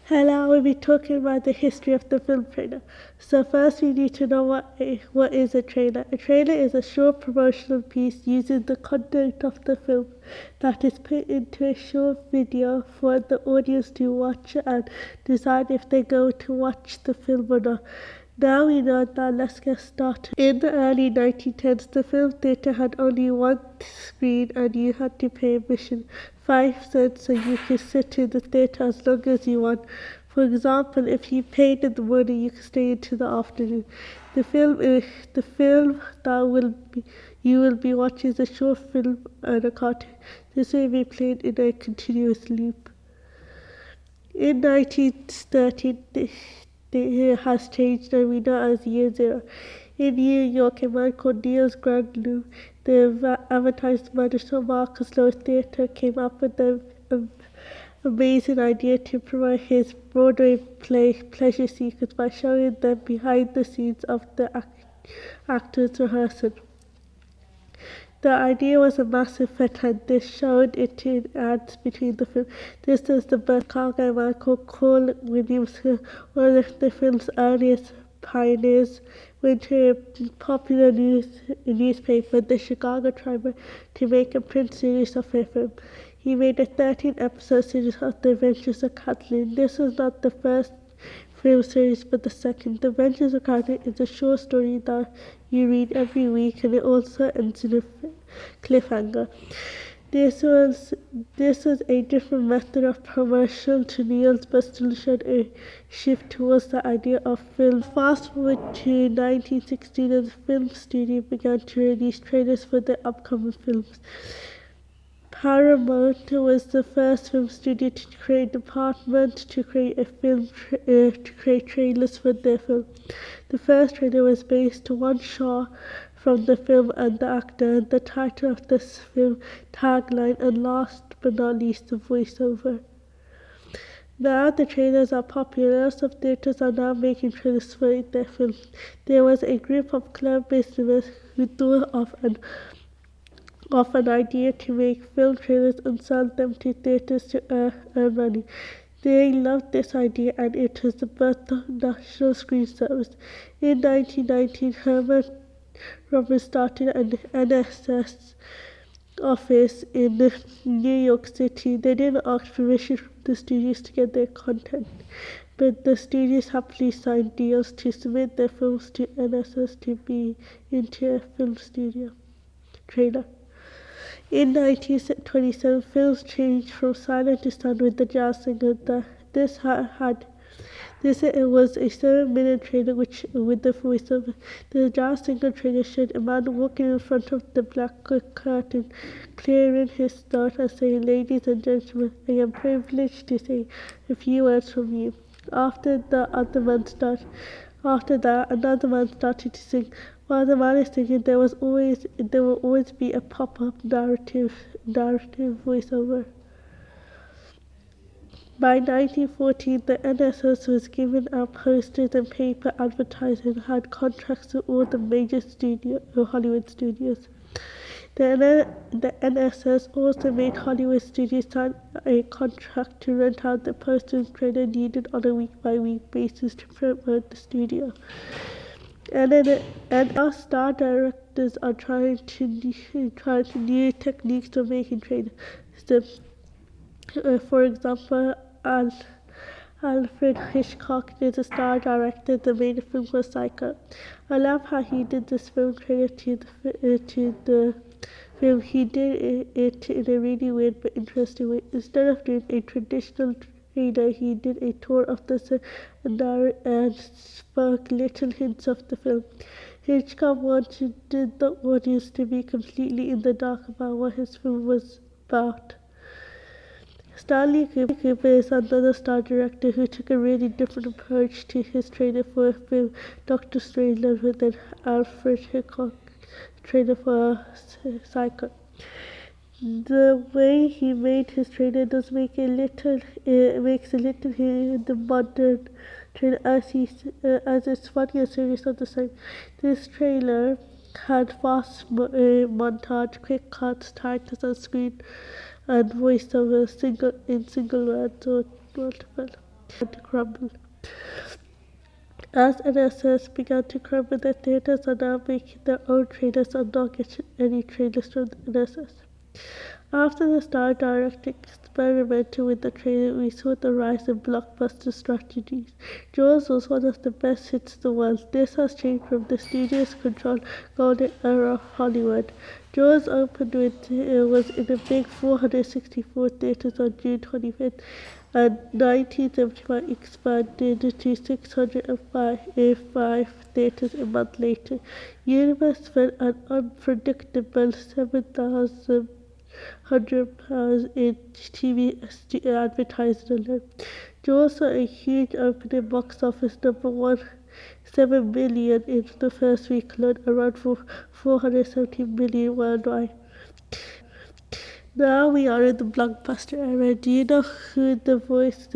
Hello, we'll be talking about the history of the film trailer. So first we need to know what is a trailer. A trailer is a short promotional piece using the content of the film that is put into a short video for the audience to watch and decide if they go to watch the film or not. Now we know that, let's get started. In the early 1910s, the film theatre had only one screen and you had to pay admission 5 cents so you could sit in the theatre as long as you want. For example, if you paid in the morning, you could stay into the afternoon. The film that you will be watching is a short film and a cartoon. This will be played in a continuous loop. In 1913, it has changed and we know as Year Zero. In New York, a man called Niels Granlund, the advertised manager Marcus Lowe Theatre, came up with the amazing idea to promote his Broadway play Pleasure Seekers by showing them behind the scenes of the actors rehearsing. The idea was a massive hit and they showed it in ads between the films. This was the birth of Chicago man called Cole Williamson, one of the film's earliest pioneers, went to a popular newspaper, the Chicago Tribune, to make a print series of a film. He made a 13-episode series of The Adventures of Kathleen. This was not the first film series but the second. The Adventures of Kathleen is a short story that you read every week and it also ends in a cliffhanger. This was a different method of promotion to Niels, but still showed a shift towards the idea of film. Fast forward to 1916 and the film studio began to release trailers for the upcoming films. Paramount was the first film studio to create a department to create trailers for their film. The first trailer was based on one shot from the film and the actor, the title of this film, tagline, and last but not least, the voiceover. Now the trailers are popular. Lots of theatres are now making trailers for their films. There was a group of clever businessmen who thought of an idea to make film trailers and sell them to theatres to earn money. They loved this idea and it was the birth of National Screen Service. In 1919, Herman Robbins started an NSS office in New York City. They didn't ask permission from the studios to get their content, but the studios happily signed deals to submit their films to NSS to be into a film studio trailer. In 1927, films changed from silent to sound with the jazz singer. This was a 7-minute trailer with the voiceover. The jazz singer trailer showed a man walking in front of the black curtain, clearing his throat and saying, "Ladies and gentlemen, I am privileged to say a few words from you." After that, another man started to sing. While the man is singing, there will always be a pop-up narrative voiceover. By 1914, the NSS was giving out posters and paper advertising and had contracts with all the major Hollywood studios. The NSS also made Hollywood studios sign a contract to rent out the posters and trailer needed on a week-by-week basis to promote the studio. And our star directors are trying new techniques for making trailers. For example, Alfred Hitchcock is a star director that made a film called Psycho. I love how he did this film trailer to the film. He did it in a really weird but interesting way. Instead of doing a traditional trailer, he did a tour of the set and spoke little hints of the film. Hitchcock wanted the audience to be completely in the dark about what his film was about. Stanley Kubrick is another star director who took a really different approach to his trailer for a film, Doctor Strangelove, than Alfred Hitchcock trailer for Psycho. The way he made his trailer does makes a little the modern trailer as it's funny and serious at the same. This trailer had fast montage, quick cuts, titles on screen, and voiceover in single words or multiple. to crumble. As NSS began to crumble, the theatres are now making their own trailers and not getting any trailers from the NSS. After the Star Direct experimented with the trailer, we saw the rise in blockbuster strategies. Jaws was one of the best hits in the world. This has changed from the studio's controlled golden era of Hollywood. Jaws opened was in a big 464 theaters on June 25th, and 1975 expanded to 605 theaters a month later. Universe spent an unpredictable £7,100 in TV advertising alone. Jaws saw a huge opening box office number 7 million in the first week alone, around 470 million worldwide. Now we are in the blockbuster era. Do you know who the voice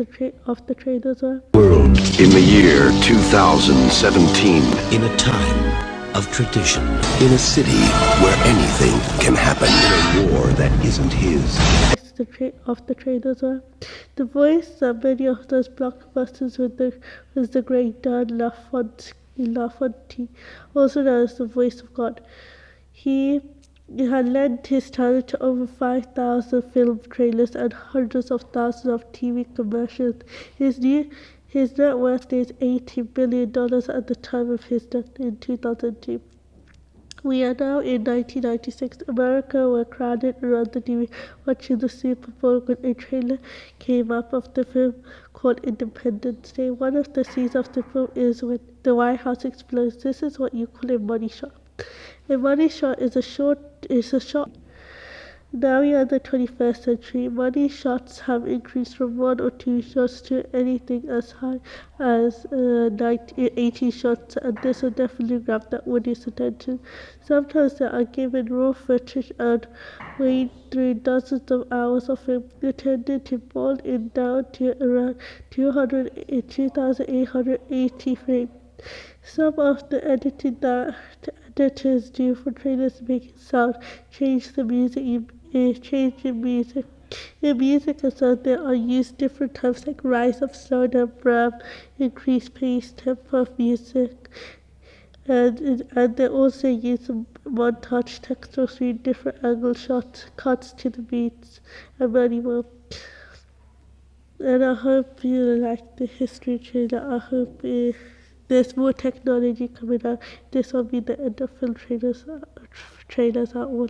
of the trailers were? World in the year 2017. In a time of tradition. In a city where anything can happen. In a war that isn't his. Of the trailers were. The voice of many of those blockbusters was the great Dan LaFontaine, also known as the voice of God. He had lent his talent to over 5,000 film trailers and hundreds of thousands of TV commercials. His net worth is $80 billion at the time of his death in 2002. We are now in 1996. America were crowded around the TV watching the Super Bowl when a trailer came up of the film called Independence Day. One of the scenes of the film is when the White House explodes. This is what you call a money shot. A money shot is a shot. Now we are in the 21st century. Money shots have increased from 1 or 2 shots to anything as high as 80 shots, and this will definitely grab that audience attention. Sometimes they are given raw footage and wade through dozens of hours of film, intended to boil it down to around 2,880 frames. Some of the editing that editors do for trailers make sound, change the music. In music and sound, there are used different types like rise of slow down, ramp, increased pace, tempo of music, and they also use montage text or 3 different angle shots, cuts to the beats, and many more. And I hope you like the history trailer. I hope there's more technology coming out. This will be the end of film trailers at all.